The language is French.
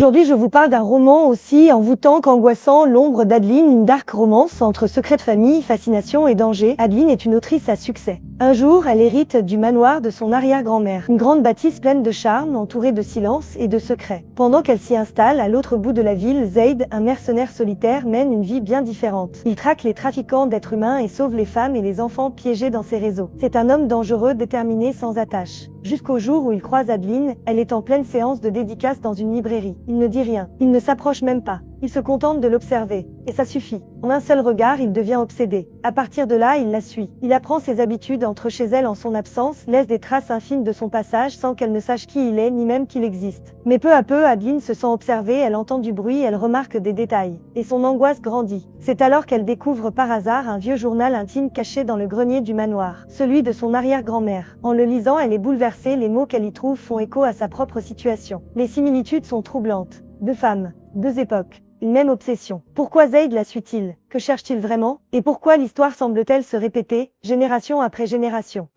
Aujourd'hui, je vous parle d'un roman aussi envoûtant qu'angoissant, L'ombre d'Adeline, une dark romance entre secret de famille, fascination et danger. Adeline est une autrice à succès. Un jour, elle hérite du manoir de son arrière-grand-mère, une grande bâtisse pleine de charme, entourée de silence et de secrets. Pendant qu'elle s'y installe, à l'autre bout de la ville, Zaid, un mercenaire solitaire, mène une vie bien différente. Il traque les trafiquants d'êtres humains et sauve les femmes et les enfants piégés dans ses réseaux. C'est un homme dangereux, déterminé, sans attache. Jusqu'au jour où il croise Adeline, elle est en pleine séance de dédicace dans une librairie. Il ne dit rien, il ne s'approche même pas. Il se contente de l'observer, et ça suffit. En un seul regard, il devient obsédé. À partir de là, il la suit. Il apprend ses habitudes, entre chez elle en son absence, laisse des traces infimes de son passage sans qu'elle ne sache qui il est, ni même qu'il existe. Mais peu à peu, Adeline se sent observée, elle entend du bruit, elle remarque des détails. Et son angoisse grandit. C'est alors qu'elle découvre par hasard un vieux journal intime caché dans le grenier du manoir, celui de son arrière-grand-mère. En le lisant, elle est bouleversée, les mots qu'elle y trouve font écho à sa propre situation. Les similitudes sont troublantes. Deux femmes, deux époques. Une même obsession. Pourquoi Zaid la suit-il? Que cherche-t-il vraiment? Et pourquoi l'histoire semble-t-elle se répéter, génération après génération?